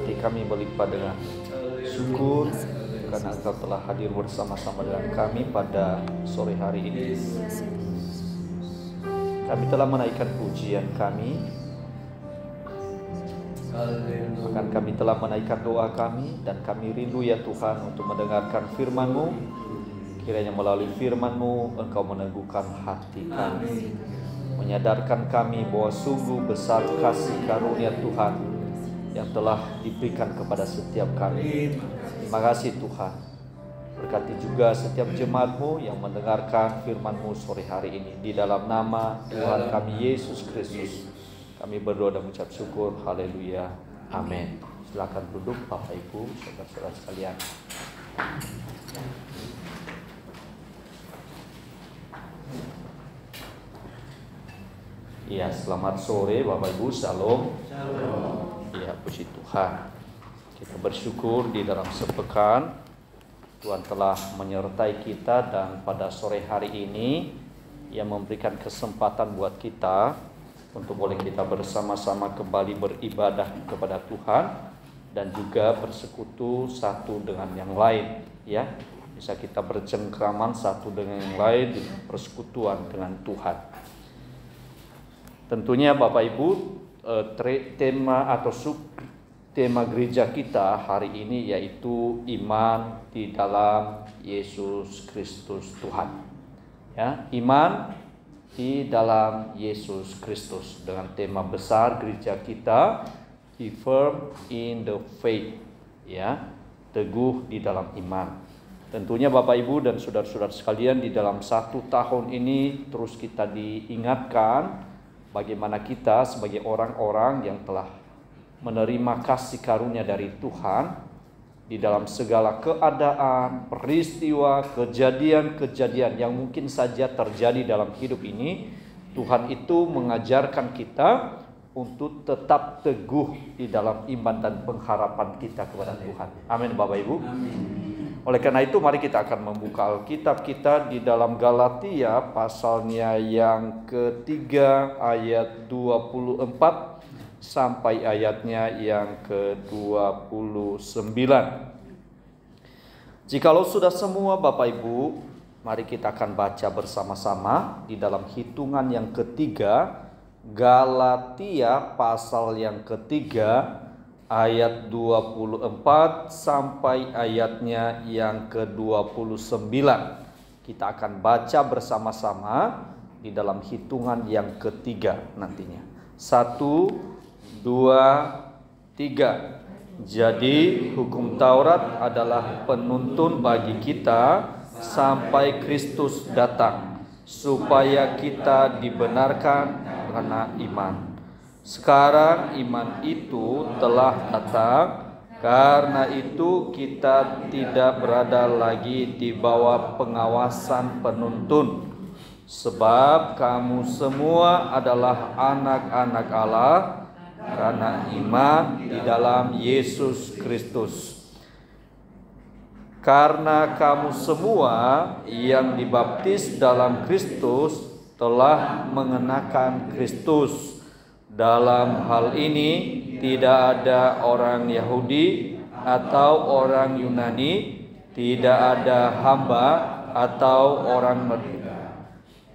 hati kami berlimpah dengan syukur karena Engkau telah hadir bersama-sama dengan kami pada sore hari ini. Kami telah menaikkan pujian kami, bahkan kami telah menaikkan doa kami, dan kami rindu ya Tuhan untuk mendengarkan firman-Mu. Kiranya melalui firman-Mu Engkau meneguhkan hati kami, menyadarkan kami bahwa sungguh besar kasih karunia Tuhan yang telah diberikan kepada setiap kami. Terima kasih Tuhan. Berkati juga setiap jemaat-Mu yang mendengarkan firman-Mu sore hari ini. Di dalam nama Tuhan kami Yesus Kristus kami berdoa dan mengucap syukur. Haleluya. Amin. Silakan duduk Bapak Ibu, saudara-saudara sekalian. Ya, selamat sore Bapak Ibu. Shalom. Ya, puji Tuhan. Kita bersyukur di dalam sepekan Tuhan telah menyertai kita, dan pada sore hari ini Ia memberikan kesempatan buat kita untuk boleh kita bersama-sama kembali beribadah kepada Tuhan dan juga bersekutu satu dengan yang lain, ya. Bisa kita bercengkraman satu dengan yang lain di persekutuan dengan Tuhan. Tentunya Bapak Ibu, tema atau tema gereja kita hari ini yaitu iman di dalam Yesus Kristus Tuhan. Ya, iman di dalam Yesus Kristus, dengan tema besar gereja kita, Be Firm in the Faith, ya, teguh di dalam iman. Tentunya Bapak Ibu dan saudara-saudara sekalian, di dalam 1 tahun ini terus kita diingatkan bagaimana kita sebagai orang-orang yang telah menerima kasih karunia dari Tuhan di dalam segala keadaan, peristiwa, kejadian-kejadian yang mungkin saja terjadi dalam hidup ini. Tuhan itu mengajarkan kita untuk tetap teguh di dalam iman dan pengharapan kita kepada Tuhan. Amin Bapak Ibu. Oleh karena itu mari kita akan membuka Alkitab kita di dalam Galatia pasalnya yang ketiga ayat 24 sampai ayatnya yang ke-29. Jikalau sudah semua Bapak Ibu, mari kita akan baca bersama-sama di dalam hitungan yang ketiga, Galatia pasal yang ketiga ayat 24 sampai ayatnya yang ke-29. Kita akan baca bersama-sama di dalam hitungan yang ketiga nantinya. 1, 2, 3. Jadi hukum Taurat adalah penuntun bagi kita sampai Kristus datang, supaya kita dibenarkan karena iman. Sekarang iman itu telah datang, karena itu kita tidak berada lagi di bawah pengawasan penuntun. Sebab kamu semua adalah anak-anak Allah karena iman di dalam Yesus Kristus. Karena kamu semua yang dibaptis dalam Kristus telah mengenakan Kristus. Dalam hal ini tidak ada orang Yahudi atau orang Yunani, tidak ada hamba atau orang merdeka,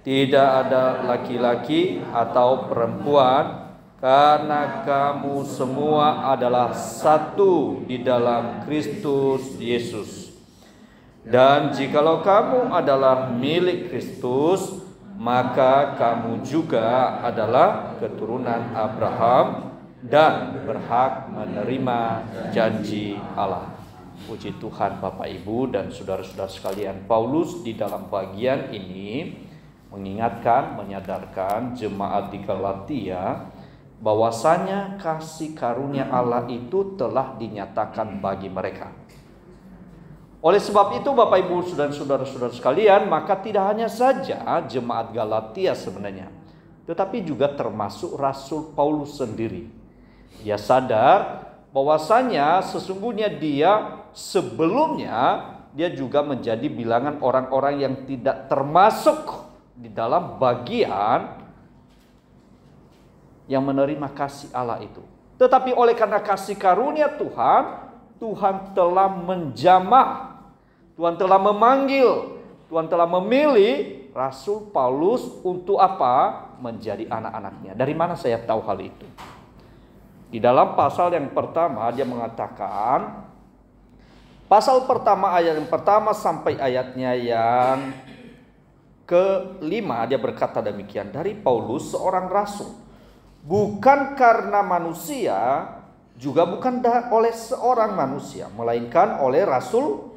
tidak ada laki-laki atau perempuan, karena kamu semua adalah satu di dalam Kristus Yesus. Dan jikalau kamu adalah milik Kristus, maka kamu juga adalah keturunan Abraham dan berhak menerima janji Allah. Puji Tuhan Bapak Ibu dan saudara-saudara sekalian, Paulus di dalam bagian ini mengingatkan, menyadarkan jemaat di Galatia bahwasanya kasih karunia Allah itu telah dinyatakan bagi mereka. Oleh sebab itu Bapak Ibu dan saudara-saudara sekalian, maka tidak hanya saja jemaat Galatia sebenarnya, tetapi juga termasuk Rasul Paulus sendiri. Dia sadar bahwasanya sesungguhnya dia sebelumnya dia juga menjadi bilangan orang-orang yang tidak termasuk di dalam bagian yang menerima kasih Allah itu. Tetapi oleh karena kasih karunia Tuhan, Tuhan telah menjamah Tuhan telah memanggil, Tuhan telah memilih Rasul Paulus untuk apa? Menjadi anak-anaknya. Dari mana saya tahu hal itu? Di dalam pasal yang pertama dia mengatakan, pasal pertama ayat yang pertama sampai ayatnya yang kelima, dia berkata demikian, dari Paulus seorang rasul, bukan karena manusia, juga bukan oleh seorang manusia, melainkan oleh Rasul,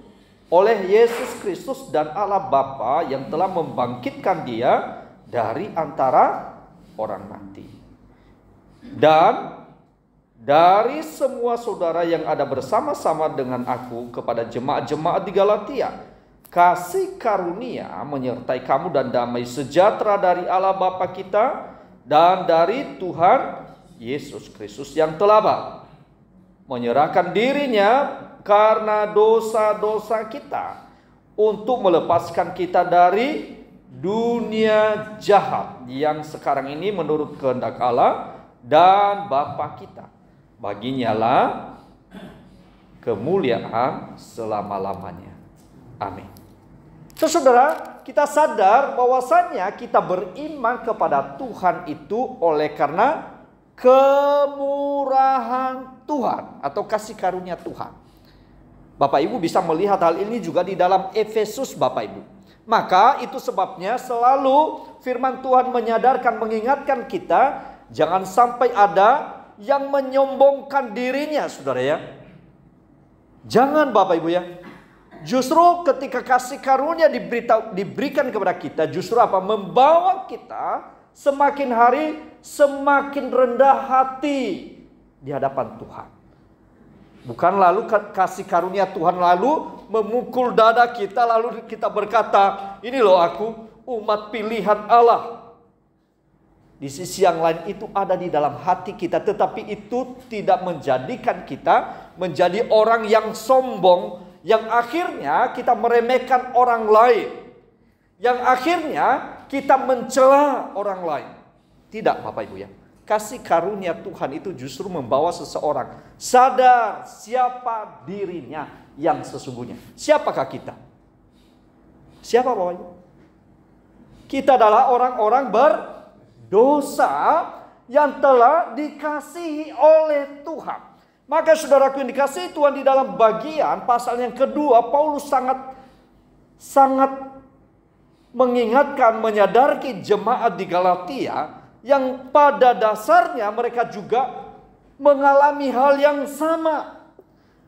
oleh Yesus Kristus dan Allah Bapa yang telah membangkitkan dia dari antara orang mati. Dan dari semua saudara yang ada bersama-sama dengan aku kepada jemaat-jemaat di Galatia, kasih karunia menyertai kamu dan damai sejahtera dari Allah Bapa kita dan dari Tuhan Yesus Kristus yang telah menyerahkan dirinya karena dosa-dosa kita untuk melepaskan kita dari dunia jahat yang sekarang ini menurut kehendak Allah dan Bapa kita. Baginya lah kemuliaan selama-lamanya. Amin. Saudara, kita sadar bahwasannya kita beriman kepada Tuhan itu oleh karena kemurahan Tuhan atau kasih karunia Tuhan. Bapak Ibu bisa melihat hal ini juga di dalam Efesus, Bapak Ibu. Maka itu sebabnya selalu firman Tuhan menyadarkan, mengingatkan kita, jangan sampai ada yang menyombongkan dirinya, saudara ya. Jangan, Bapak Ibu ya. Justru ketika kasih karunia diberikan kepada kita, justru apa? Membawa kita semakin hari semakin rendah hati di hadapan Tuhan. Bukan lalu kasih karunia Tuhan lalu memukul dada kita, lalu kita berkata, ini loh aku umat pilihan Allah. Di sisi yang lain itu ada di dalam hati kita, tetapi itu tidak menjadikan kita menjadi orang yang sombong, yang akhirnya kita meremehkan orang lain, yang akhirnya kita mencela orang lain. Tidak, Bapak Ibu ya. Kasih karunia Tuhan itu justru membawa seseorang sadar siapa dirinya yang sesungguhnya. Siapakah kita? Siapa, Bapak Ibu? Kita adalah orang-orang berdosa yang telah dikasihi oleh Tuhan. Maka saudaraku yang dikasihi Tuhan, di dalam bagian pasal yang kedua, Paulus sangat mengingatkan, menyadarkan jemaat di Galatia yang pada dasarnya mereka juga mengalami hal yang sama.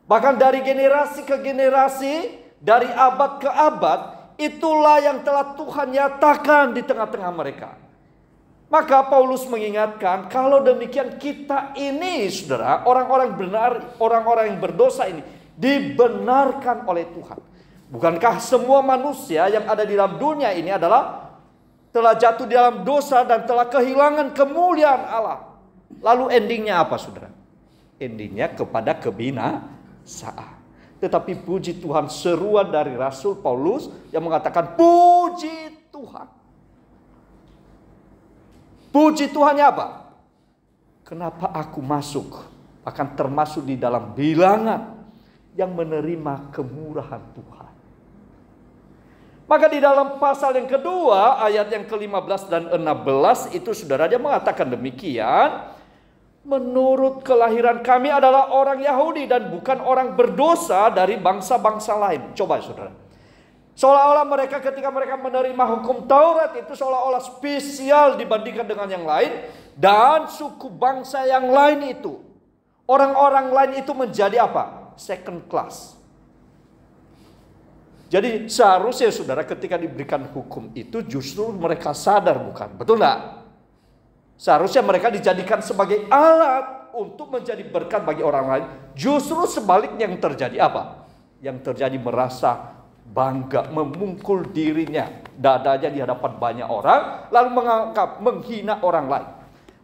Bahkan dari generasi ke generasi, dari abad ke abad, itulah yang telah Tuhan nyatakan di tengah-tengah mereka. Maka Paulus mengingatkan, kalau demikian kita ini, saudara, orang-orang benar, orang-orang yang berdosa ini dibenarkan oleh Tuhan. Bukankah semua manusia yang ada di dalam dunia ini telah jatuh di dalam dosa dan telah kehilangan kemuliaan Allah? Lalu endingnya apa, saudara? Endingnya kepada kebinasaan. Tetapi puji Tuhan, seruan dari Rasul Paulus yang mengatakan, puji Tuhan. Puji Tuhannya apa? Kenapa aku masuk, akan termasuk di dalam bilangan yang menerima kemurahan Tuhan. Maka di dalam pasal yang kedua, ayat yang ke-15 dan 16 itu saudara, dia mengatakan demikian. Menurut kelahiran kami adalah orang Yahudi dan bukan orang berdosa dari bangsa-bangsa lain. Coba saudara. Seolah-olah mereka ketika mereka menerima hukum Taurat itu seolah-olah spesial dibandingkan dengan yang lain. Dan suku bangsa yang lain itu, orang-orang lain itu menjadi apa? Second class. Jadi seharusnya saudara ketika diberikan hukum itu justru mereka sadar, bukan? Betul enggak? Seharusnya mereka dijadikan sebagai alat untuk menjadi berkat bagi orang lain. Justru sebaliknya yang terjadi apa? Yang terjadi merasa bangga, memungkul dirinya, dadanya di hadapan banyak orang, lalu menghina orang lain,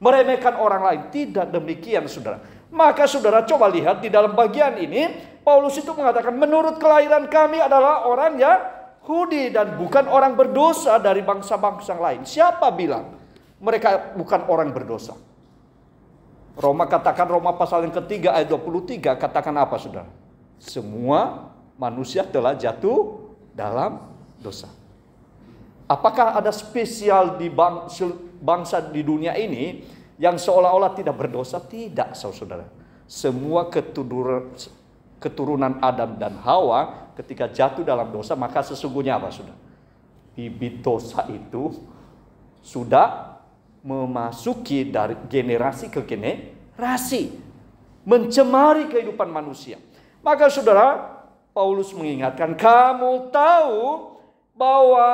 meremehkan orang lain. Tidak demikian, saudara. Maka saudara coba lihat di dalam bagian ini, Paulus itu mengatakan, menurut kelahiran kami adalah orang Yahudi dan bukan orang berdosa dari bangsa-bangsa lain. Siapa bilang mereka bukan orang berdosa? Roma pasal yang ketiga ayat 23 katakan apa, saudara? Semua manusia telah jatuh dalam dosa. Apakah ada spesial di bangsa di dunia ini yang seolah-olah tidak berdosa? Tidak, saudara. Semua keturunan Adam dan Hawa ketika jatuh dalam dosa, maka sesungguhnya apa, saudara? Bibit dosa itu sudah memasuki dari generasi ke generasi, mencemari kehidupan manusia. Maka saudara, Paulus mengingatkan, kamu tahu bahwa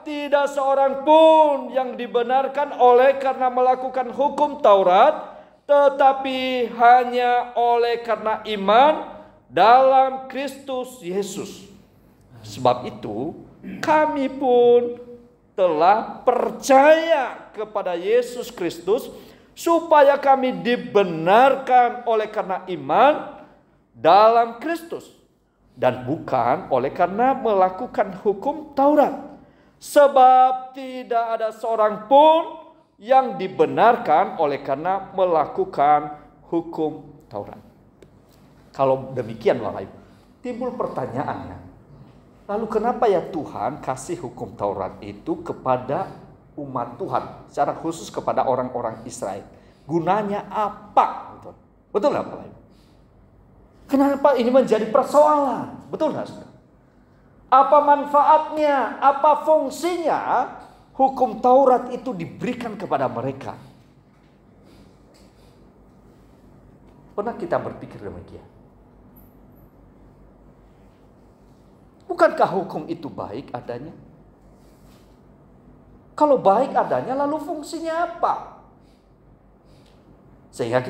tidak seorang pun yang dibenarkan oleh karena melakukan hukum Taurat, tetapi hanya oleh karena iman dalam Kristus Yesus. Sebab itu kami pun telah percaya kepada Yesus Kristus supaya kami dibenarkan oleh karena iman dalam Kristus dan bukan oleh karena melakukan hukum Taurat. Sebab tidak ada seorang pun yang dibenarkan oleh karena melakukan hukum Taurat. Kalau demikian, Bapak Ibu, timbul pertanyaannya, lalu kenapa ya Tuhan kasih hukum Taurat itu kepada umat Tuhan, secara khusus kepada orang-orang Israel? Gunanya apa? Betul nggak, Bapak Ibu? Kenapa ini menjadi persoalan? Betul nggak, saudara? Apa manfaatnya? Apa fungsinya hukum Taurat itu diberikan kepada mereka? Pernah kita berpikir demikian? Bukankah hukum itu baik adanya? Kalau baik adanya, lalu fungsinya apa? Sehingga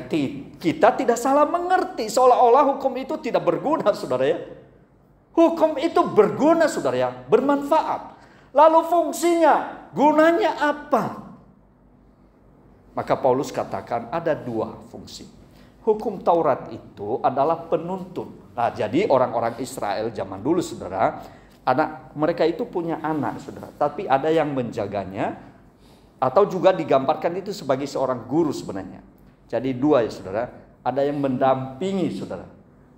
kita tidak salah mengerti, seolah-olah hukum itu tidak berguna, saudara ya. Hukum itu berguna, saudara ya, bermanfaat. Lalu fungsinya, gunanya apa? Maka Paulus katakan ada dua fungsi. Hukum Taurat itu adalah penuntun. Nah, jadi orang-orang Israel zaman dulu, saudara, anak mereka itu punya anak, saudara, tapi ada yang menjaganya, atau juga digambarkan itu sebagai seorang guru sebenarnya. Jadi dua ya, saudara, ada yang mendampingi, saudara,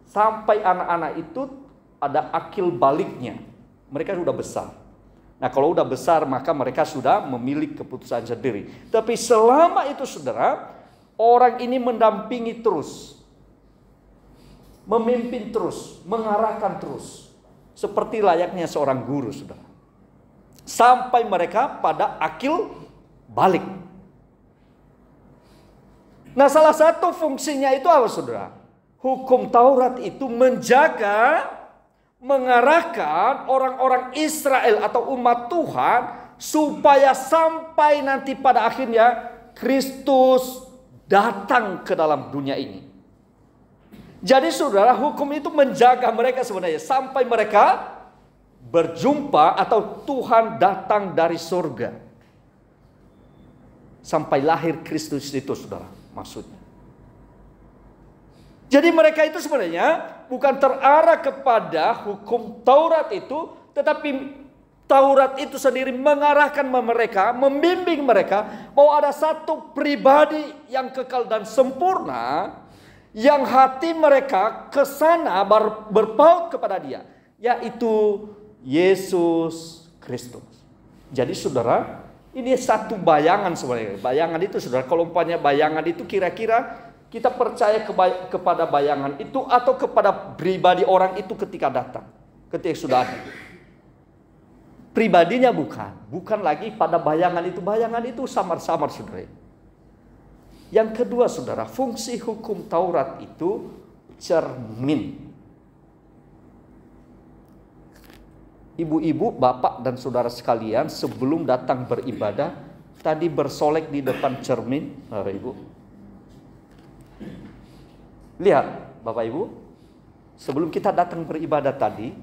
sampai anak-anak itu ada akil baliknya. Mereka sudah besar. Nah, kalau sudah besar maka mereka sudah memiliki keputusan sendiri. Tapi selama itu, saudara, orang ini mendampingi terus, memimpin terus, mengarahkan terus, seperti layaknya seorang guru, saudara, sampai mereka pada akil balik. Nah, salah satu fungsinya itu apa, saudara? Hukum Taurat itu menjaga, mengarahkan orang-orang Israel atau umat Tuhan supaya sampai nanti pada akhirnya Kristus datang ke dalam dunia ini. Jadi saudara, hukum itu menjaga mereka sebenarnya sampai mereka berjumpa atau Tuhan datang dari surga. Sampai lahir Kristus itu, saudara, maksudnya. Jadi mereka itu sebenarnya bukan terarah kepada hukum Taurat itu, tetapi Taurat itu sendiri mengarahkan mereka, membimbing mereka bahwa ada satu pribadi yang kekal dan sempurna, yang hati mereka ke sana berpaut kepada Dia, yaitu Yesus Kristus. Jadi saudara, ini satu bayangan sebenarnya. Bayangan itu, saudara, kalau umpamanya bayangan itu kira-kira kita percaya kepada bayangan itu atau kepada pribadi orang itu ketika datang, ketika sudah ada. Pribadinya bukan lagi pada bayangan itu. Bayangan itu samar-samar, saudara. Yang kedua, saudara, fungsi hukum Taurat itu cermin. Ibu-ibu, bapak dan saudara sekalian, sebelum datang beribadah tadi bersolek di depan cermin, Bapak Ibu. Lihat, Bapak Ibu, sebelum kita datang beribadah tadi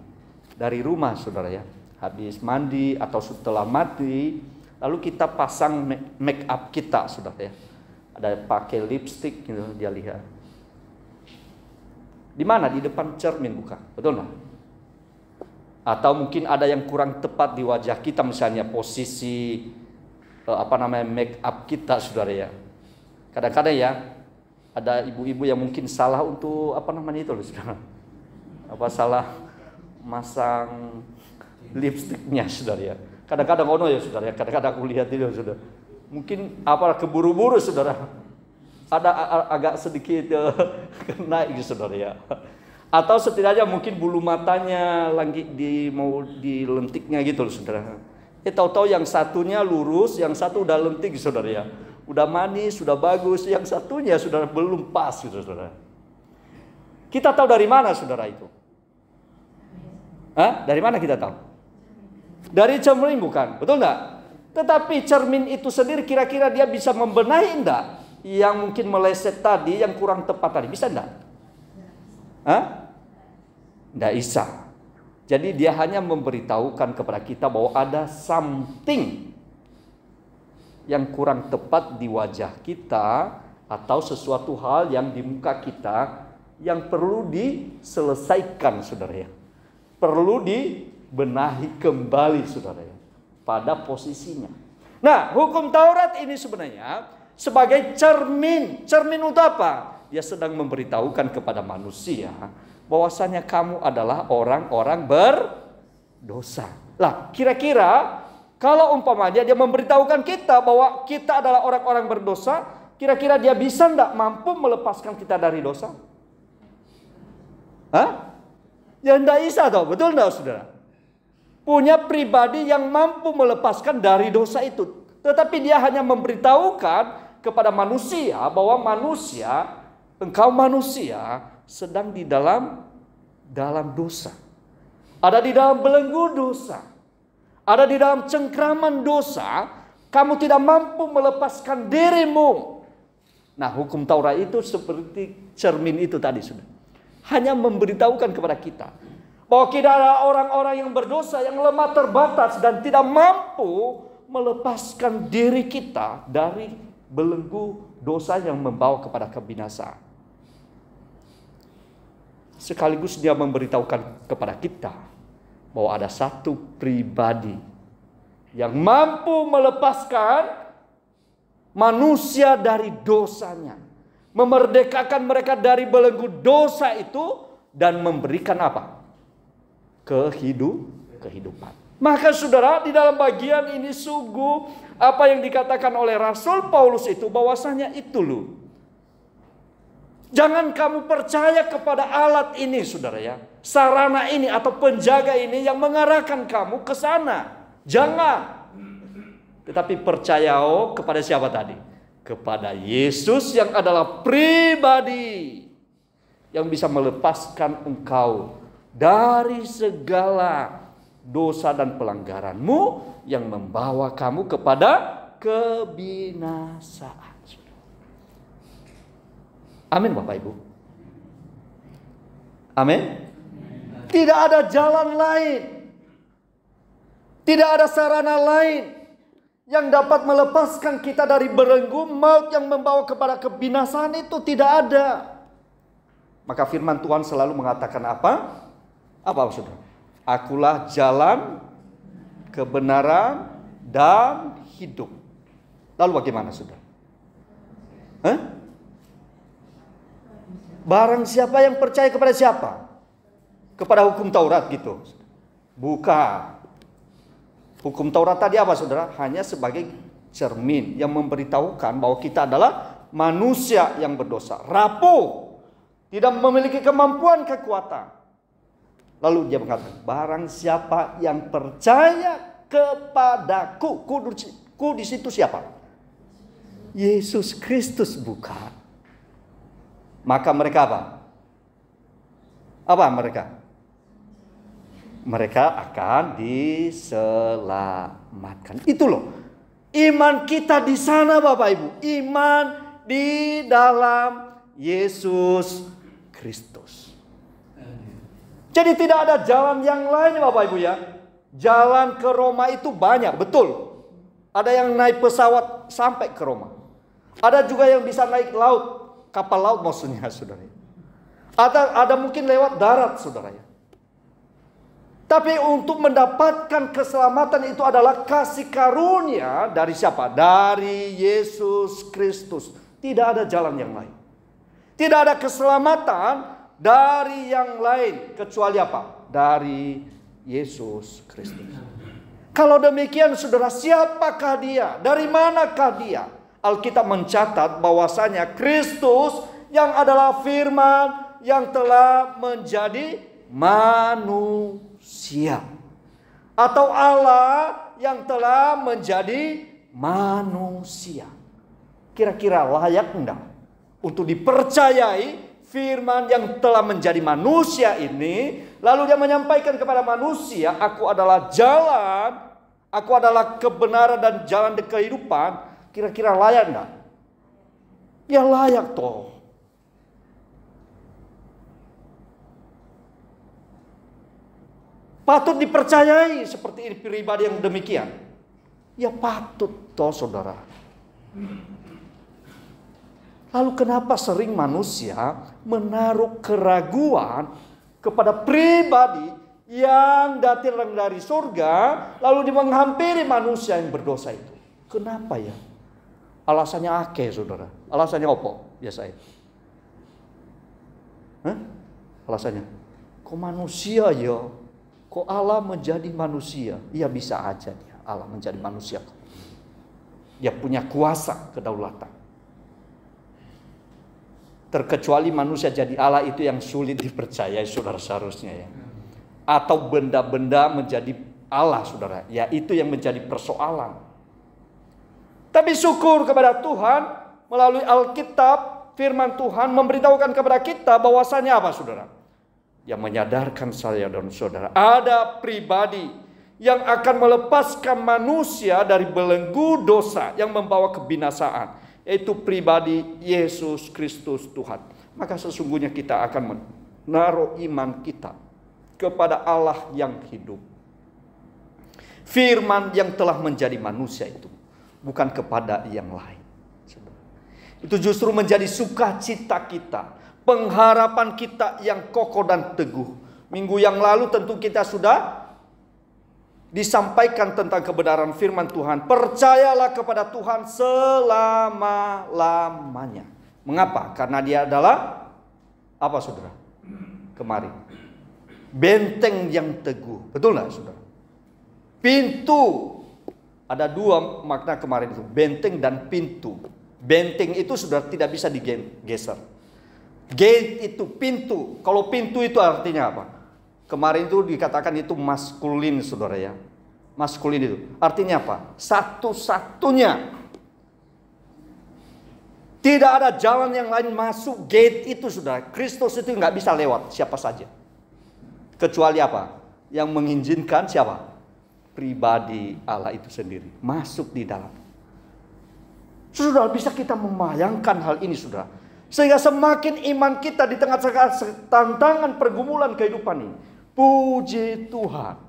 dari rumah, saudara ya, habis mandi atau setelah mandi, lalu kita pasang make up kita, saudara ya. Ada pakai lipstick gitu, dia lihat. Di mana? Di depan cermin, bukan? Betul nggak? Atau mungkin ada yang kurang tepat di wajah kita, misalnya posisi make up kita, saudara ya. Kadang-kadang ya ada ibu-ibu yang mungkin salah untuk salah masang lipstiknya, saudara ya. Kadang-kadang ya saudara ya. Kadang-kadang aku lihat itu saudara. Mungkin keburu-buru saudara. Ada agak sedikit naik saudara ya. Atau setidaknya mungkin bulu matanya lagi mau dilentiknya gitu loh saudara. Tahu-tahu yang satunya lurus, yang satu udah lentik saudara ya. Udah manis, sudah bagus, yang satunya saudara belum pas gitu saudara. Kita tahu dari mana saudara itu? Dari mana kita tahu? Dari cermin bukan? Betul enggak? Tetapi cermin itu sendiri kira-kira dia bisa membenahi enggak? Yang mungkin meleset tadi, yang kurang tepat tadi, bisa enggak? Enggak bisa. Jadi dia hanya memberitahukan kepada kita bahwa ada something yang kurang tepat di wajah kita, atau sesuatu hal yang di muka kita yang perlu diselesaikan saudara ya. Perlu dibenahi kembali saudara ya, pada posisinya. Nah, hukum Taurat ini sebenarnya sebagai cermin. Cermin untuk apa? Dia sedang memberitahukan kepada manusia bahwasanya kamu adalah orang-orang berdosa. Lah, kira-kira kalau umpamanya dia memberitahukan kita bahwa kita adalah orang-orang berdosa, kira-kira dia bisa enggak mampu melepaskan kita dari dosa? Ya enggak bisa toh, betul enggak saudara? Punya pribadi yang mampu melepaskan dari dosa itu. Tetapi dia hanya memberitahukan kepada manusia bahwa engkau manusia sedang di dalam dosa. Ada di dalam belenggu dosa. Ada di dalam cengkraman dosa. Kamu tidak mampu melepaskan dirimu. Nah, hukum Taurat itu seperti cermin itu tadi sudah. Hanya memberitahukan kepada kita bahwa kita adalah orang-orang yang berdosa, yang lemah terbatas dan tidak mampu melepaskan diri kita dari belenggu dosa yang membawa kepada kebinasaan. Sekaligus dia memberitahukan kepada kita bahwa ada satu pribadi yang mampu melepaskan manusia dari dosanya, memerdekakan mereka dari belenggu dosa itu, dan memberikan apa? Kehidupan. Maka saudara, di dalam bagian ini sungguh apa yang dikatakan oleh Rasul Paulus itu bahwasanya itu loh. Jangan kamu percaya kepada alat ini saudara ya. Sarana ini atau penjaga ini yang mengarahkan kamu ke sana. Jangan. Tetapi percaya kepada siapa tadi? Kepada Yesus yang adalah pribadi yang bisa melepaskan engkau dari segala dosa dan pelanggaranmu yang membawa kamu kepada kebinasaan. Amin Bapak Ibu. Amin. Tidak ada jalan lain. Tidak ada sarana lain yang dapat melepaskan kita dari belenggu maut yang membawa kepada kebinasaan itu, tidak ada. Maka firman Tuhan selalu mengatakan apa? Apa maksudnya? Akulah jalan, kebenaran, dan hidup. Lalu bagaimana saudara? Barang siapa yang percaya kepada siapa? Kepada hukum Taurat gitu? Bukan. Hukum Taurat tadi apa saudara? Hanya sebagai cermin yang memberitahukan bahwa kita adalah manusia yang berdosa, rapuh, tidak memiliki kemampuan, kekuatan. Lalu dia mengatakan, barang siapa yang percaya kepadaku, ku di situ siapa? Yesus Kristus bukan. Maka mereka apa? Apa mereka? Mereka akan diselamatkan. Itu loh. Iman kita di sana Bapak Ibu. Iman di dalam Yesus Kristus. Jadi tidak ada jalan yang lain Bapak Ibu ya. Jalan ke Roma itu banyak, betul. Ada yang naik pesawat sampai ke Roma. Ada juga yang bisa naik laut. Kapal laut maksudnya saudara. Ada mungkin lewat darat saudara ya. Tapi untuk mendapatkan keselamatan itu adalah kasih karunia dari siapa? Dari Yesus Kristus. Tidak ada jalan yang lain. Tidak ada keselamatan dari yang lain kecuali apa? dari Yesus Kristus. Kalau demikian saudara, siapakah dia? Dari manakah dia? Alkitab mencatat bahwasanya Kristus yang adalah firman yang telah menjadi manusia. Atau Allah yang telah menjadi manusia. Kira-kira layak enggak untuk dipercayai firman yang telah menjadi manusia ini? Lalu dia menyampaikan kepada manusia, aku adalah jalan, aku adalah kebenaran dan jalan kehidupan. Kira-kira layak enggak? Ya layak toh. Patut dipercayai seperti ini pribadi yang demikian. Ya patut toh saudara. Lalu kenapa sering manusia menaruh keraguan kepada pribadi yang datang dari surga, lalu menghampiri manusia yang berdosa itu? Kenapa ya? Alasannya akeh saudara. Alasannya apa biasanya? Alasannya, kok manusia ya? Kok Allah menjadi manusia? Ya bisa aja dia Allah menjadi manusia. Dia punya kuasa kedaulatan. Terkecuali manusia jadi Allah itu yang sulit dipercayai saudara seharusnya ya. Atau benda-benda menjadi Allah saudara. Ya itu yang menjadi persoalan. Tapi syukur kepada Tuhan melalui Alkitab, firman Tuhan memberitahukan kepada kita bahwasanya apa saudara? Yang menyadarkan saya dan saudara, ada pribadi yang akan melepaskan manusia dari belenggu dosa yang membawa kebinasaan, yaitu pribadi Yesus Kristus Tuhan. Maka sesungguhnya kita akan menaruh iman kita kepada Allah yang hidup, firman yang telah menjadi manusia itu, bukan kepada yang lain. Itu justru menjadi sukacita kita, pengharapan kita yang kokoh dan teguh. Minggu yang lalu tentu kita sudah disampaikan tentang kebenaran firman Tuhan. Percayalah kepada Tuhan selama-lamanya. Mengapa? Karena dia adalah apa saudara? Kemarin, benteng yang teguh. Betul nggak saudara? Pintu. Ada dua makna kemarin itu, benteng dan pintu. Benteng itu sudah tidak bisa digeser. Gate itu pintu. Kalau pintu itu artinya apa? Kemarin itu dikatakan itu maskulin saudara ya. Maskulin itu artinya apa? Satu-satunya. Tidak ada jalan yang lain masuk gate itu saudara. Kristus itu nggak bisa lewat siapa saja. Kecuali apa? Yang mengizinkan siapa? Pribadi Allah itu sendiri masuk di dalam. Saudara, bisa kita membayangkan hal ini saudara. Sehingga semakin iman kita di tengah tantangan pergumulan kehidupan ini. Puji Tuhan.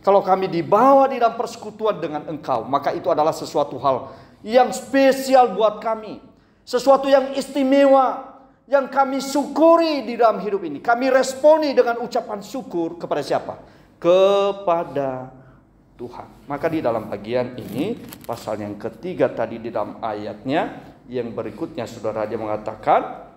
Kalau kami dibawa di dalam persekutuan dengan Engkau, maka itu adalah sesuatu hal yang spesial buat kami. Sesuatu yang istimewa, yang kami syukuri di dalam hidup ini. Kami responi dengan ucapan syukur kepada siapa? Kepada Tuhan. Maka di dalam bagian ini, pasal yang ketiga tadi di dalam ayatnya, yang berikutnya saudara dia mengatakan,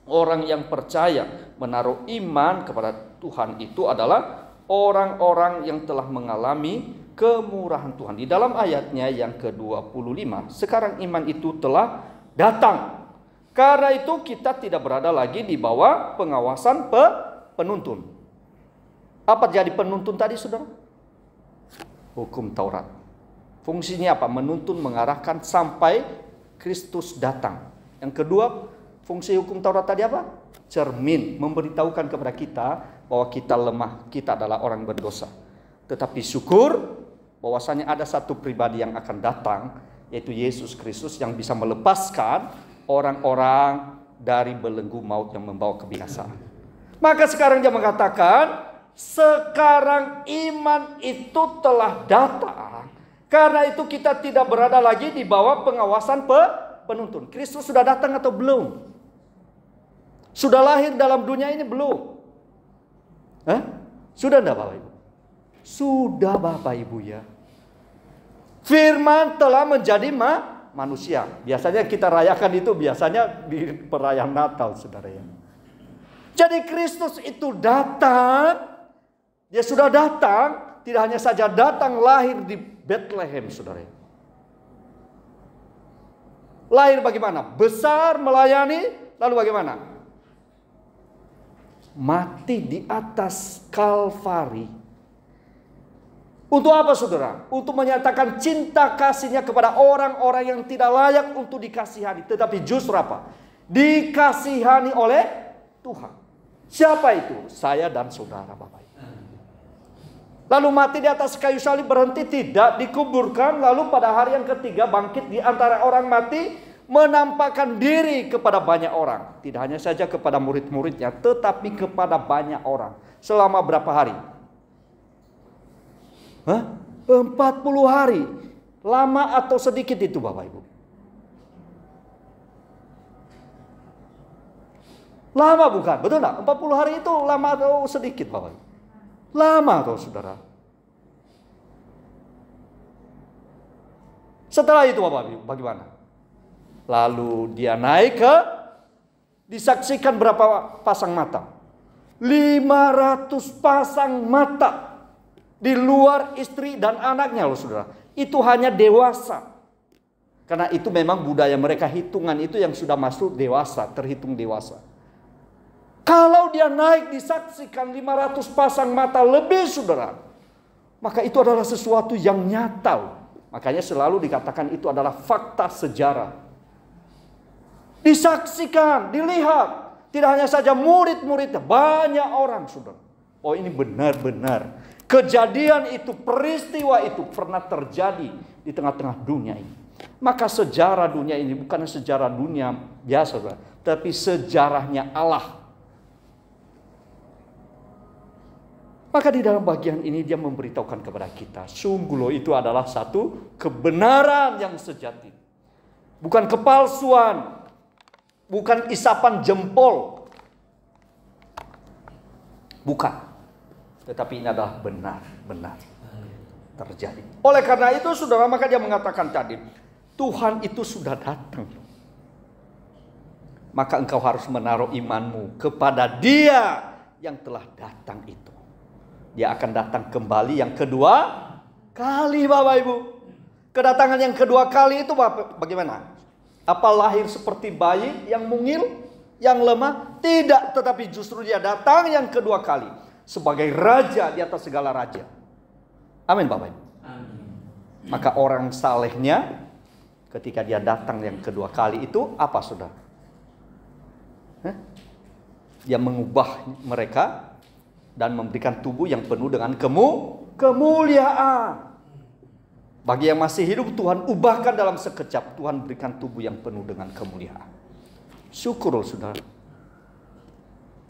orang yang percaya menaruh iman kepada Tuhan itu adalah orang-orang yang telah mengalami kemurahan Tuhan. Di dalam ayatnya yang ke-25, sekarang iman itu telah datang. Karena itu kita tidak berada lagi di bawah pengawasan penuntun. Apa jadi penuntun tadi saudara? Hukum Taurat. Fungsinya apa? Menuntun, mengarahkan sampai Kristus datang. Yang kedua, fungsi hukum Taurat tadi apa? Cermin, memberitahukan kepada kita bahwa kita lemah, kita adalah orang berdosa. Tetapi syukur bahwasanya ada satu pribadi yang akan datang, yaitu Yesus Kristus yang bisa melepaskan orang-orang dari belenggu maut yang membawa kebinasaan. Maka sekarang dia mengatakan, sekarang iman itu telah datang. Karena itu kita tidak berada lagi di bawah pengawasan penuntun. Kristus sudah datang atau belum? Sudah lahir dalam dunia ini belum? Sudah enggak Bapak Ibu? Sudah Bapak Ibu ya. Firman telah menjadi manusia. Biasanya kita rayakan itu biasanya di perayaan Natal saudara ya. Jadi Kristus itu datang, dia sudah datang, tidak hanya saja datang lahir di Bethlehem, saudara. Lahir bagaimana? Besar, melayani, lalu bagaimana? Mati di atas Kalvari. Untuk apa, saudara? Untuk menyatakan cinta kasihnya kepada orang-orang yang tidak layak untuk dikasihani. Tetapi justru apa? Dikasihani oleh Tuhan. Siapa itu? Saya dan saudara, Bapak. Lalu mati di atas kayu salib, berhenti, tidak dikuburkan. Lalu pada hari yang ketiga bangkit di antara orang mati, menampakkan diri kepada banyak orang. Tidak hanya saja kepada murid-muridnya, tetapi kepada banyak orang. Selama berapa hari? 40 hari. Lama atau sedikit itu, Bapak Ibu? Lama bukan? Betul enggak? 40 hari itu lama atau sedikit, Bapak Ibu? Lama tuh, saudara. Setelah itu Bapak Ibu, bagaimana? Lalu dia naik ke, disaksikan berapa pasang mata? 500 pasang mata. Di luar istri dan anaknya loh, saudara. Itu hanya dewasa. Karena itu memang budaya mereka, hitungan itu yang sudah masuk dewasa, terhitung dewasa. Kalau dia naik disaksikan 500 pasang mata lebih, saudara, maka itu adalah sesuatu yang nyata. Makanya selalu dikatakan itu adalah fakta sejarah. Disaksikan, dilihat. Tidak hanya saja murid-muridnya, banyak orang, saudara. Oh, ini benar-benar kejadian itu, peristiwa itu pernah terjadi di tengah-tengah dunia ini. Maka sejarah dunia ini bukan sejarah dunia biasa, saudara, tapi sejarahnya Allah. Maka di dalam bagian ini dia memberitahukan kepada kita, sungguh loh itu adalah satu kebenaran yang sejati. Bukan kepalsuan, bukan isapan jempol. Bukan. Tetapi ini adalah benar-benar terjadi. Oleh karena itu, saudara, maka dia mengatakan tadi, Tuhan itu sudah datang. Maka engkau harus menaruh imanmu kepada Dia yang telah datang itu. Dia akan datang kembali yang kedua kali, Bapak Ibu. Kedatangan yang kedua kali itu bagaimana? Apa lahir seperti bayi yang mungil, yang lemah? Tidak, tetapi justru dia datang yang kedua kali sebagai raja di atas segala raja. Amin, Bapak Ibu. Amin. Maka orang salehnya ketika dia datang yang kedua kali itu apa, saudara? Dia mengubah mereka dan memberikan tubuh yang penuh dengan kemuliaan. Bagi yang masih hidup, Tuhan ubahkan dalam sekejap. Tuhan berikan tubuh yang penuh dengan kemuliaan. Syukur, saudara.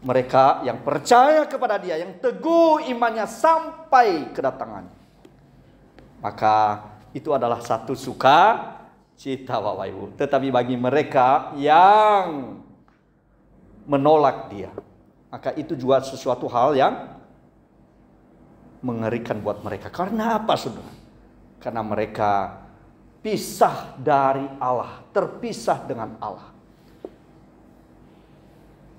Mereka yang percaya kepada Dia, yang teguh imannya sampai kedatangannya. Maka itu adalah satu sukacita, Bapak Ibu. Tetapi bagi mereka yang menolak Dia, maka itu juga sesuatu hal yang mengerikan buat mereka. Karena apa, saudara? Karena mereka pisah dari Allah, terpisah dengan Allah.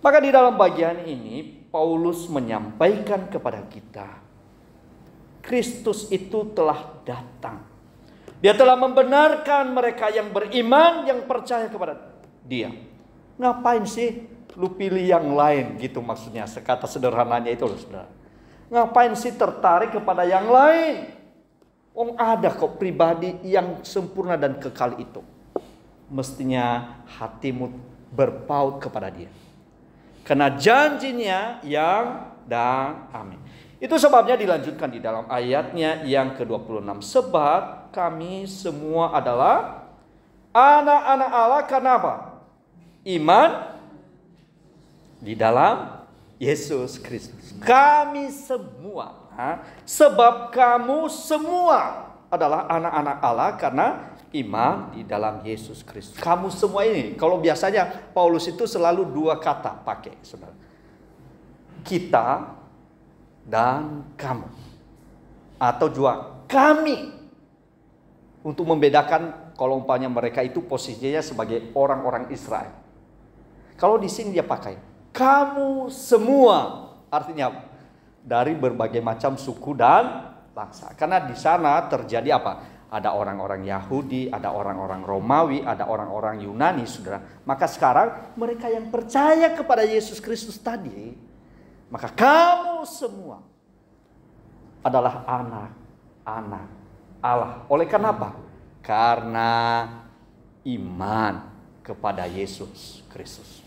Maka di dalam bagian ini Paulus menyampaikan kepada kita, Kristus itu telah datang. Dia telah membenarkan mereka yang beriman, yang percaya kepada Dia. Ngapain sih lu pilih yang lain gitu, maksudnya sekata sederhananya itu loh, saudara. Ngapain sih tertarik kepada yang lain? Ada kok pribadi yang sempurna dan kekal itu. Mestinya hatimu berpaut kepada Dia. Karena janjinya yang dan amin. Itu sebabnya dilanjutkan di dalam ayatnya yang ke-26. Sebab kami semua adalah anak-anak Allah karena apa? Iman di dalam Yesus Kristus. Kami semua, sebab kamu semua adalah anak-anak Allah karena iman di dalam Yesus Kristus. Kamu semua ini, kalau biasanya Paulus itu selalu dua kata pakai, saudara. Kita dan kamu. Atau juga kami. Untuk membedakan kalau umpamanya mereka itu posisinya sebagai orang-orang Israel. Kalau di sini dia pakai Kamu semua, artinya apa? Dari berbagai macam suku dan bangsa. Karena di sana terjadi apa? Ada orang-orang Yahudi, ada orang-orang Romawi, ada orang-orang Yunani, saudara. Maka sekarang mereka yang percaya kepada Yesus Kristus tadi, maka kamu semua adalah anak-anak Allah. Oleh karena apa? Karena iman kepada Yesus Kristus.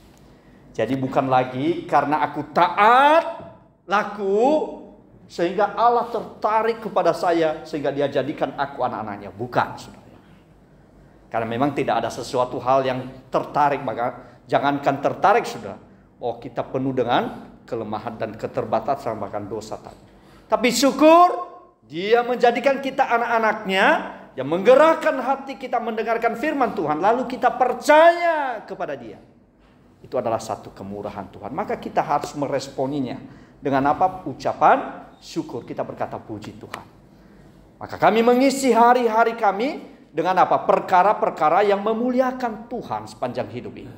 Jadi bukan lagi karena aku taat laku sehingga Allah tertarik kepada saya sehingga dia jadikan aku anak-anaknya. Bukan, saudara. Karena memang tidak ada sesuatu hal yang tertarik, maka jangankan tertarik, saudara. Oh, kita penuh dengan kelemahan dan keterbatasan bahkan dosa tadi. Tapi syukur dia menjadikan kita anak-anaknya yang menggerakkan hati kita mendengarkan firman Tuhan, lalu kita percaya kepada dia. Itu adalah satu kemurahan Tuhan. Maka kita harus meresponinya dengan apa? Ucapan syukur. Kita berkata puji Tuhan. Maka kami mengisi hari-hari kami dengan apa? Perkara-perkara yang memuliakan Tuhan sepanjang hidup ini.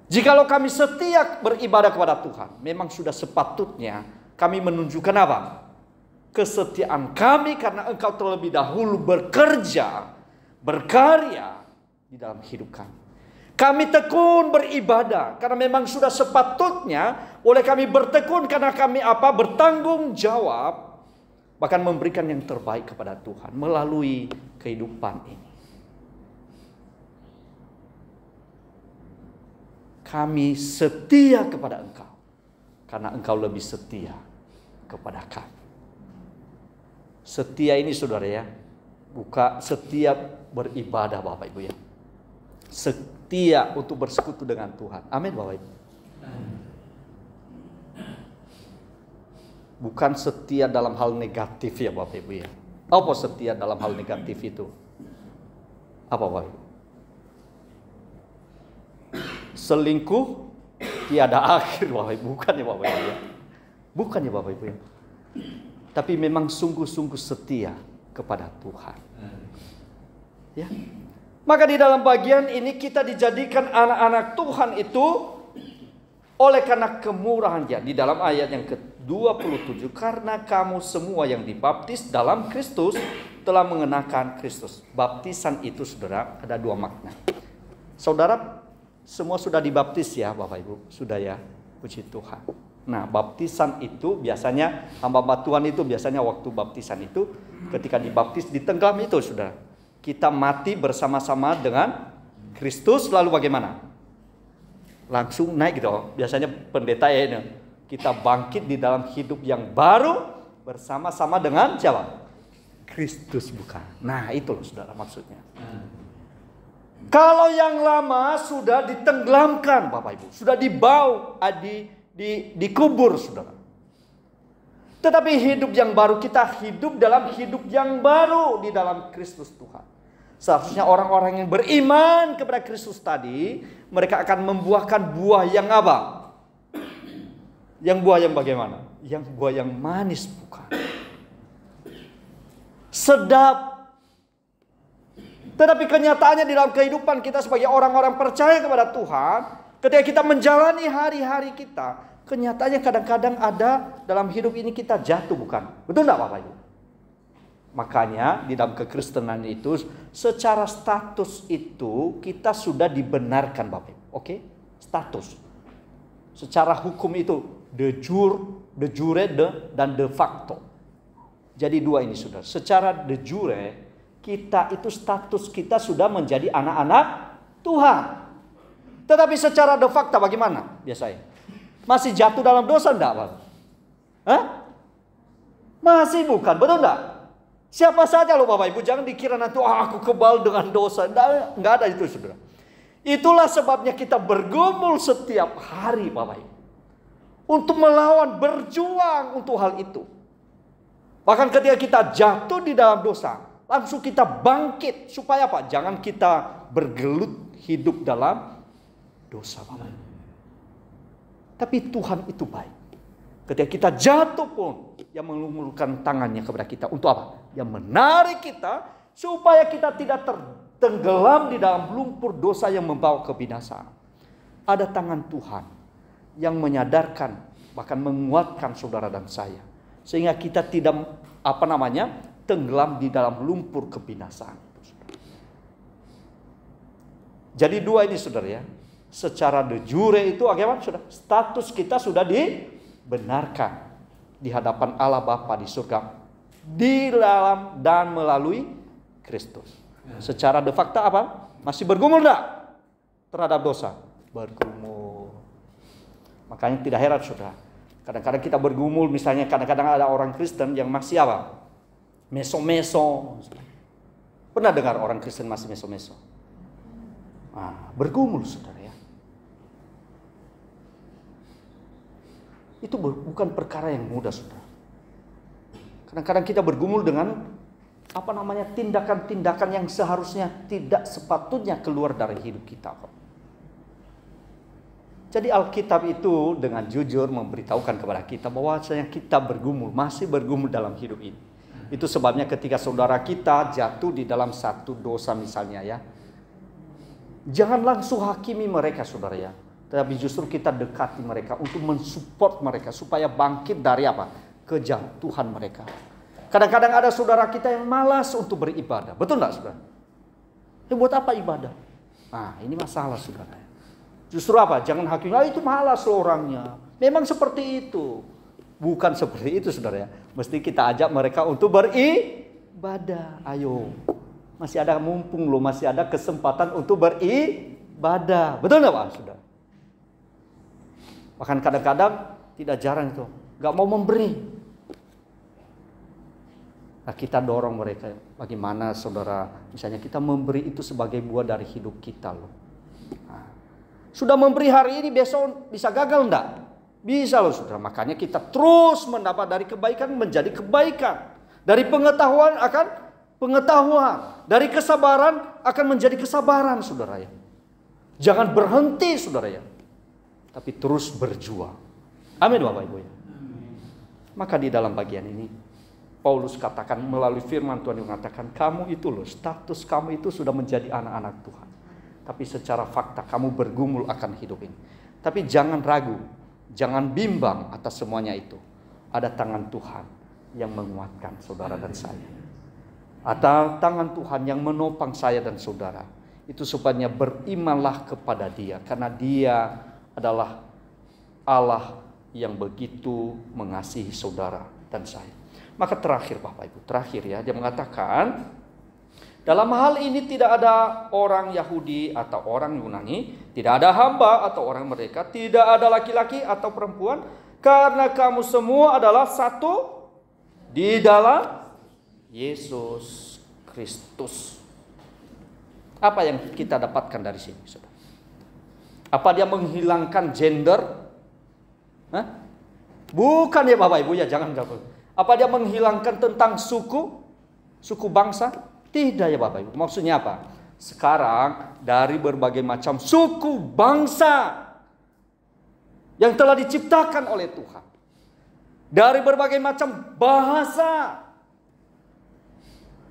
Jikalau kami setia beribadah kepada Tuhan, memang sudah sepatutnya kami menunjukkan apa? Kesetiaan kami karena Engkau terlebih dahulu bekerja, berkarya di dalam hidup kami. Kami tekun beribadah karena memang sudah sepatutnya oleh kami bertekun karena kami apa? Bertanggung jawab, bahkan memberikan yang terbaik kepada Tuhan melalui kehidupan ini. Kami setia kepada Engkau karena Engkau lebih setia kepada kami. Setia ini, saudara ya, bukan setia beribadah, Bapak Ibu ya. Setia untuk bersekutu dengan Tuhan. Amin, Bapak Ibu. Bukan setia dalam hal negatif ya, Bapak Ibu ya. Apa setia dalam hal negatif itu? Apa, Bapak Ibu? Selingkuh tiada akhir, Bapak Ibu. Bukan ya, Bapak Ibu ya. Bukan ya, Bapak Ibu ya. Tapi memang sungguh-sungguh setia kepada Tuhan. Ya. Maka di dalam bagian ini kita dijadikan anak-anak Tuhan itu oleh karena kemurahan Dia. Di dalam ayat yang ke-27, karena kamu semua yang dibaptis dalam Kristus telah mengenakan Kristus. Baptisan itu, saudara, ada dua makna. Saudara semua sudah dibaptis ya, Bapak Ibu? Sudah ya, puji Tuhan. Nah, baptisan itu biasanya, hamba Tuhan itu biasanya waktu baptisan itu, ketika dibaptis ditenggelam itu, saudara. Kita mati bersama-sama dengan Kristus, lalu bagaimana? Langsung naik gitu. Biasanya pendeta ya ini. Kita bangkit di dalam hidup yang baru bersama-sama dengan siapa? Kristus, bukan. Nah, itu loh, saudara, maksudnya. Kalau yang lama sudah ditenggelamkan, Bapak Ibu, sudah dibawa, dikubur, saudara. Tetapi hidup yang baru, kita hidup dalam hidup yang baru di dalam Kristus Tuhan. Seharusnya orang-orang yang beriman kepada Kristus tadi, mereka akan membuahkan buah yang apa? Yang buah yang bagaimana? Yang buah yang manis, bukan? Sedap. Tetapi kenyataannya di dalam kehidupan kita sebagai orang-orang percaya kepada Tuhan, ketika kita menjalani hari-hari kita, kenyataannya kadang-kadang ada dalam hidup ini kita jatuh, bukan? Betul enggak, Bapak Ibu? Makanya di dalam kekristenan itu secara status itu kita sudah dibenarkan, Bapak Ibu. Oke? Status. Secara hukum itu de jure dan de facto. Jadi dua ini, Saudara. Secara de jure kita itu status kita sudah menjadi anak-anak Tuhan. Tetapi secara de facto bagaimana biasanya? Masih jatuh dalam dosa enggak, Pak? Hah? Masih, bukan, betul enggak? Siapa saja loh, Bapak Ibu, jangan dikira nanti aku kebal dengan dosa. Enggak ada itu, Saudara. Itulah sebabnya kita bergumul setiap hari, Bapak Ibu, untuk melawan, berjuang untuk hal itu. Bahkan ketika kita jatuh di dalam dosa, langsung kita bangkit. Supaya apa? Jangan kita bergelut hidup dalam dosa, Bapak Ibu. Tapi Tuhan itu baik. Ketika kita jatuh pun, Dia mengulurkan tangannya kepada kita. Untuk apa? Dia menarik kita supaya kita tidak tenggelam di dalam lumpur dosa yang membawa kebinasaan. Ada tangan Tuhan yang menyadarkan, bahkan menguatkan saudara dan saya, sehingga kita tidak tenggelam di dalam lumpur kebinasaan. Jadi dua ini saudara ya, secara de jure itu bagaimana saudara? Status kita sudah dibenarkan di hadapan Allah Bapa di surga, di dalam dan melalui Kristus. Secara de facto apa? Masih bergumul enggak terhadap dosa? Bergumul. Makanya tidak heran saudara, kadang-kadang kita bergumul, misalnya kadang-kadang ada orang Kristen yang masih apa? Meso-meso. Pernah dengar orang Kristen masih meso-meso? Bergumul saudara ya. Itu bukan perkara yang mudah saudara. Kadang-kadang kita bergumul dengan tindakan-tindakan yang seharusnya tidak sepatutnya keluar dari hidup kita. Jadi Alkitab itu dengan jujur memberitahukan kepada kita bahwa kita masih bergumul dalam hidup ini. Itu sebabnya ketika saudara kita jatuh di dalam satu dosa misalnya ya, jangan langsung hakimi mereka saudara ya, tapi justru kita dekati mereka untuk mensupport mereka supaya bangkit dari kejatuhan mereka. Kadang-kadang ada saudara kita yang malas untuk beribadah, betul nggak saudara? Buat apa ibadah? Ini masalah saudara. Justru jangan hakimi, itu malas orangnya. Memang seperti itu. Bukan seperti itu saudara ya. Mesti kita ajak mereka untuk beribadah. Ayo. Masih ada masih ada kesempatan untuk beribadah. Betul nggak Pak saudara? Bahkan kadang-kadang tidak jarang itu nggak mau memberi. Kita dorong mereka. Bagaimana saudara? Misalnya kita memberi itu sebagai buah dari hidup kita loh. Sudah memberi hari ini, besok bisa gagal enggak? Bisa loh saudara. Makanya kita terus mendapat dari kebaikan menjadi kebaikan. Dari pengetahuan akan pengetahuan. Dari kesabaran akan menjadi kesabaran saudara ya. Jangan berhenti saudara ya. Tapi terus berjuang. Amin Bapak Ibu ya. Maka di dalam bagian ini Paulus katakan melalui firman Tuhan yang mengatakan, kamu itu loh, status kamu itu sudah menjadi anak-anak Tuhan. Tapi secara fakta kamu bergumul akan hidup ini. Tapi jangan ragu, jangan bimbang atas semuanya itu. Ada tangan Tuhan yang menguatkan saudara dan saya. Ada tangan Tuhan yang menopang saya dan saudara. Itu supaya berimanlah kepada Dia. Karena Dia adalah Allah yang begitu mengasihi saudara dan saya. Maka terakhir Bapak Ibu, dia mengatakan, dalam hal ini tidak ada orang Yahudi atau orang Yunani, tidak ada hamba atau orang merdeka, tidak ada laki-laki atau perempuan, karena kamu semua adalah satu di dalam Yesus Kristus. Apa yang kita dapatkan dari sini, saudara? Apa dia menghilangkan gender? Bukan ya Bapak Ibu ya, jangan. Apa dia menghilangkan tentang suku bangsa? Tidak ya Bapak Ibu. Maksudnya apa? Sekarang dari berbagai macam suku bangsa yang telah diciptakan oleh Tuhan, dari berbagai macam bahasa,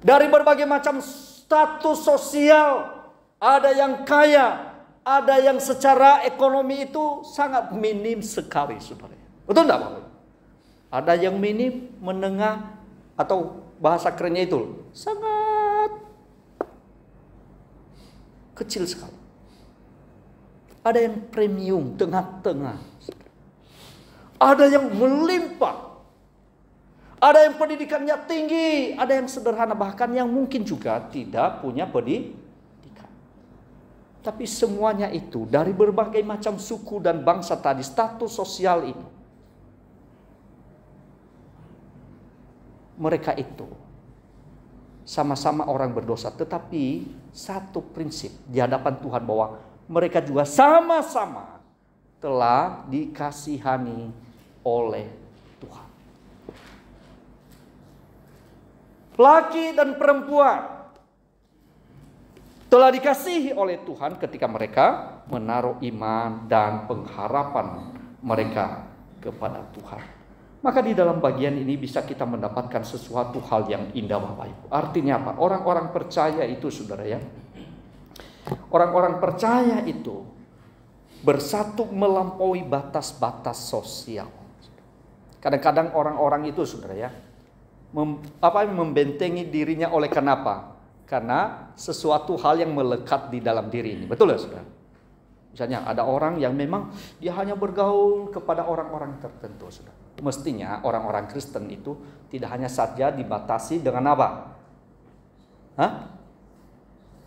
dari berbagai macam status sosial, ada yang kaya, ada yang secara ekonomi itu sangat minim sekali saudara. Betul tidak Bapak? Ada yang minim, menengah, atau bahasa kerennya itu sangat kecil sekali. Ada yang premium, tengah-tengah. Ada yang melimpah. Ada yang pendidikannya tinggi, ada yang sederhana, bahkan yang mungkin juga tidak punya pendidikan. Tapi semuanya itu dari berbagai macam suku dan bangsa tadi, status sosial itu. Mereka itu sama-sama orang berdosa, tetapi satu prinsip di hadapan Tuhan bahwa mereka juga sama-sama telah dikasihani oleh Tuhan. Laki dan perempuan telah dikasihi oleh Tuhan ketika mereka menaruh iman dan pengharapan mereka kepada Tuhan. Maka di dalam bagian ini bisa kita mendapatkan sesuatu hal yang indah Bapak Ibu. Artinya apa? Orang-orang percaya itu saudara ya, Orang-orang percaya itu bersatu melampaui batas-batas sosial. Kadang-kadang orang-orang itu, saudara ya, membentengi dirinya oleh kenapa? Karena sesuatu hal yang melekat di dalam diri ini. Betul ya, saudara? Misalnya ada orang yang memang dia hanya bergaul kepada orang-orang tertentu, saudara. Mestinya orang-orang Kristen itu tidak hanya saja dibatasi dengan apa?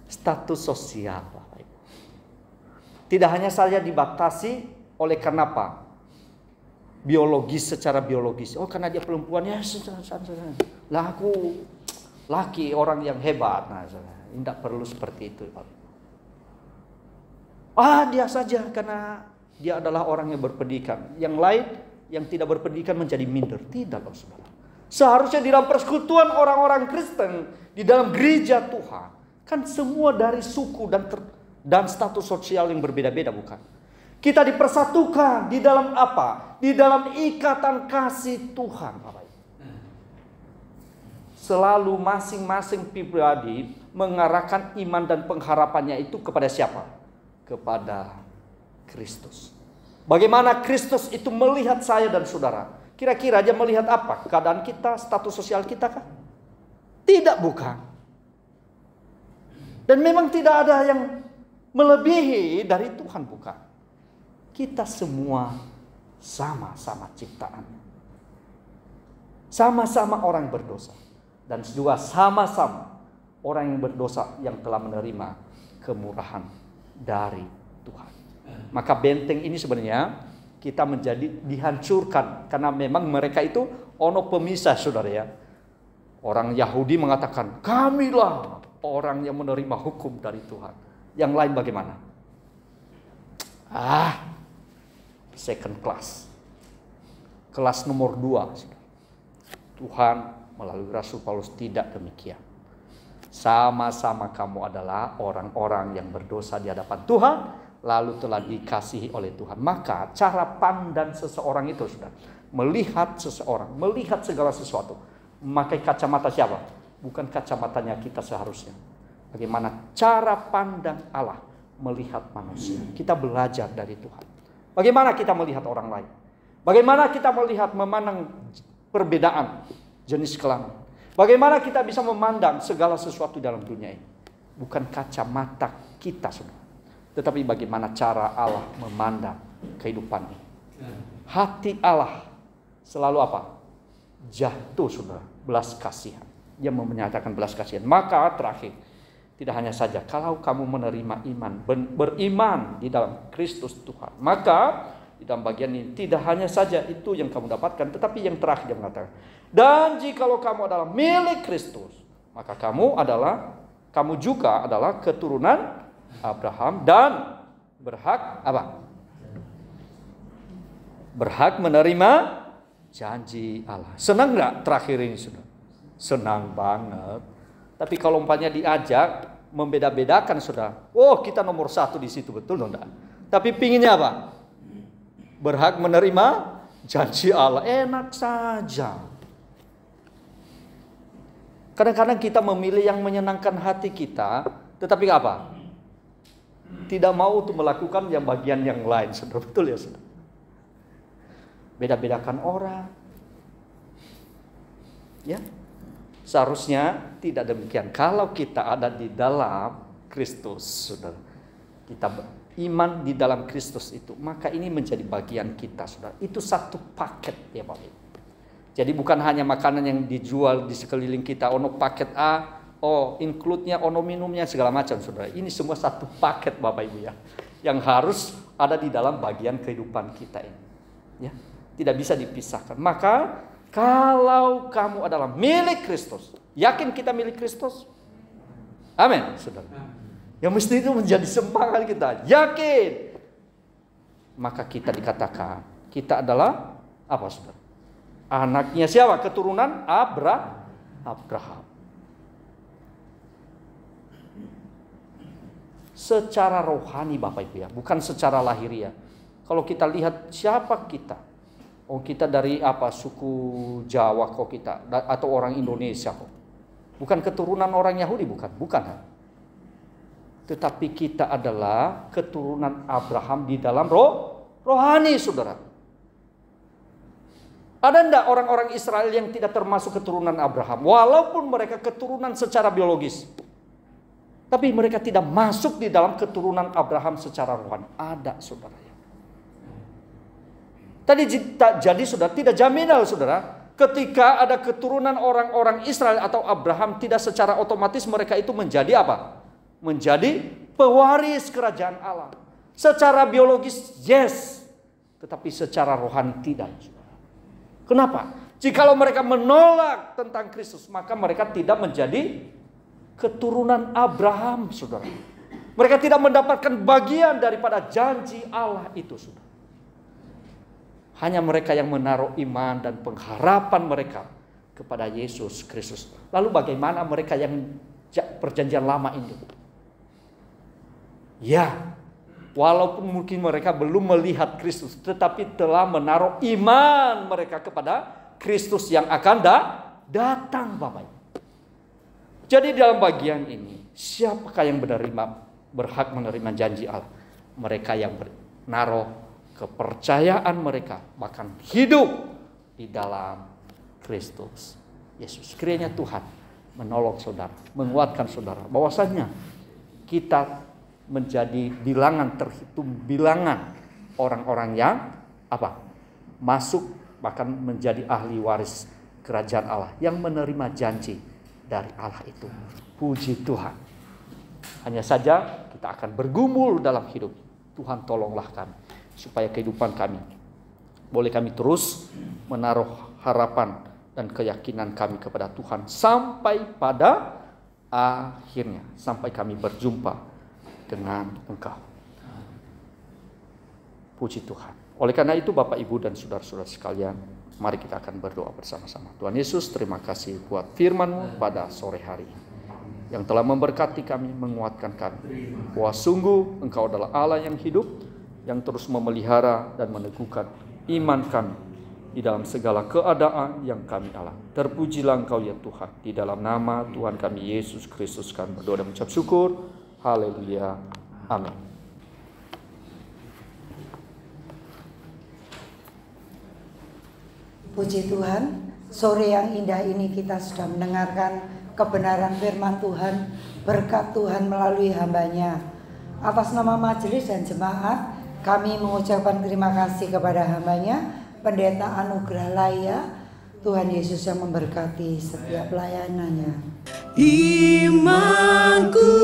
Status sosial. Tidak hanya saja dibatasi oleh kenapa? Biologis, secara biologis. Oh, karena dia perempuan, ya lah aku laki, orang yang hebat. Nah, tidak perlu seperti itu. Dia saja karena dia adalah orang yang berpendidikan. Yang lain yang tidak berpendidikan menjadi minder. Tidak, saudara. Seharusnya di dalam persekutuan orang-orang Kristen, di dalam gereja Tuhan, kan semua dari suku dan status sosial yang berbeda-beda, bukan? Kita dipersatukan di dalam apa? Di dalam ikatan kasih Tuhan, Bapak Ibu. Selalu masing-masing pribadi mengarahkan iman dan pengharapannya itu kepada siapa? Kepada Kristus. Bagaimana Kristus itu melihat saya dan saudara? Kira-kira dia melihat apa? Keadaan kita, status sosial kita kah? Tidak, bukan. Dan memang tidak ada yang melebihi dari Tuhan, bukan. Kita semua sama-sama ciptaan. Sama-sama orang berdosa. Dan juga sama-sama orang yang berdosa yang telah menerima kemurahan dari Tuhan. Maka benteng ini sebenarnya kita menjadi dihancurkan. Karena memang mereka itu ono pemisah, saudara ya. Orang Yahudi mengatakan, kamilah orang yang menerima hukum dari Tuhan. Yang lain bagaimana? Second class. Kelas nomor 2. Tuhan melalui Rasul Paulus tidak demikian. Sama-sama kamu adalah orang-orang yang berdosa di hadapan Tuhan, lalu telah dikasihi oleh Tuhan. Maka cara pandang seseorang itu, sudah melihat seseorang, melihat segala sesuatu, memakai kacamata siapa? Bukan kacamatanya kita seharusnya. Bagaimana cara pandang Allah melihat manusia. Kita belajar dari Tuhan. Bagaimana kita melihat orang lain. Bagaimana kita melihat, memandang perbedaan jenis kelamin. Bagaimana kita bisa memandang segala sesuatu dalam dunia ini. Bukan kacamata kita, saudara. Tetapi bagaimana cara Allah memandang kehidupan ini. Hati Allah selalu apa? Jatuh, saudara. Belas kasihan. Dia menyatakan belas kasihan. Maka terakhir, tidak hanya saja kalau kamu menerima iman, beriman di dalam Kristus Tuhan, maka di dalam bagian ini tidak hanya saja itu yang kamu dapatkan, tetapi yang terakhir dia mengatakan, dan jikalau kamu adalah milik Kristus, maka kamu juga adalah keturunan Abraham dan berhak apa? Berhak menerima janji Allah. Senang nggak terakhir ini, saudara? Senang banget. Tapi kalau umpamanya diajak membeda-bedakan, saudara, kita nomor 1 di situ, betul enggak? Tapi pinginnya apa? Berhak menerima janji Allah. Enak saja. Kadang-kadang kita memilih yang menyenangkan hati kita, tetapi apa? Tidak mau untuk melakukan yang bagian yang lain, saudara. Betul ya, saudara? Beda-bedakan orang. Ya. Seharusnya tidak demikian. Kalau kita ada di dalam Kristus, saudara, kita iman di dalam Kristus itu, maka ini menjadi bagian kita, saudara. Itu satu paket ya, Pak. Jadi bukan hanya makanan yang dijual di sekeliling kita, ono paket A, include-nya, ono minumnya, segala macam, saudara. Ini semua satu paket, Bapak Ibu ya, yang harus ada di dalam bagian kehidupan kita ini. Ya, tidak bisa dipisahkan. Maka kalau kamu adalah milik Kristus, yakin kita milik Kristus? Amin, saudara. Yang mesti itu menjadi semangat kita, yakin. Maka kita dikatakan, kita adalah apa, saudara? Anaknya siapa? Keturunan Abraham. Secara rohani, Bapak Ibu ya, bukan secara lahiriah. Kalau kita lihat siapa kita? Kita dari apa? Suku Jawa kok kita, atau orang Indonesia kok. Bukan keturunan orang Yahudi, bukan. tetapi kita adalah keturunan Abraham di dalam rohani, saudara. Ada enggak orang-orang Israel yang tidak termasuk keturunan Abraham? Walaupun mereka keturunan secara biologis, tapi mereka tidak masuk di dalam keturunan Abraham secara rohani. Ada, saudara. Jadi saudara, tidak jaminan, saudara, ketika ada keturunan orang-orang Israel atau Abraham, tidak secara otomatis mereka itu menjadi apa? Menjadi pewaris kerajaan Allah. Secara biologis, yes. Tetapi secara rohani tidak. Kenapa? Jikalau mereka menolak tentang Kristus, maka mereka tidak menjadi keturunan Abraham, saudara. Mereka tidak mendapatkan bagian daripada janji Allah itu, saudara. Hanya mereka yang menaruh iman dan pengharapan mereka kepada Yesus Kristus. Lalu bagaimana mereka yang perjanjian lama ini? Ya, walaupun mungkin mereka belum melihat Kristus, tetapi telah menaruh iman mereka kepada Kristus yang akan datang, Bapak. Jadi dalam bagian ini, siapakah yang berhak menerima janji Allah? Mereka yang menaruh kepercayaan mereka, bahkan hidup di dalam Kristus Yesus. Kiranya Tuhan menolong saudara, menguatkan saudara, bahwasanya kita menjadi bilangan, terhitung bilangan orang-orang yang masuk bahkan menjadi ahli waris kerajaan Allah, yang menerima janji dari Allah itu. Puji Tuhan. Hanya saja kita akan bergumul dalam hidup. Tuhan tolonglah kami, supaya kehidupan kami boleh kami terus menaruh harapan dan keyakinan kami kepada Tuhan sampai pada akhirnya, sampai kami berjumpa dengan Engkau. Puji Tuhan. Oleh karena itu Bapak, Ibu, dan saudara-saudara sekalian, mari kita akan berdoa bersama-sama. Tuhan Yesus, terima kasih buat firman-Mu pada sore hari ini, yang telah memberkati kami, menguatkan kami, bahwa sungguh Engkau adalah Allah yang hidup, yang terus memelihara dan meneguhkan iman kami di dalam segala keadaan yang kami alami. Terpujilah Engkau ya Tuhan. Di dalam nama Tuhan kami Yesus Kristus kami berdoa dan mengucap syukur. Haleluya. Amin. Puji Tuhan, sore yang indah ini kita sudah mendengarkan kebenaran firman Tuhan, berkat Tuhan melalui hamba-Nya. Atas nama majelis dan jemaat, kami mengucapkan terima kasih kepada hamba-Nya, Pendeta Anugrah Laya. Tuhan Yesus yang memberkati setiap pelayanannya. Imanku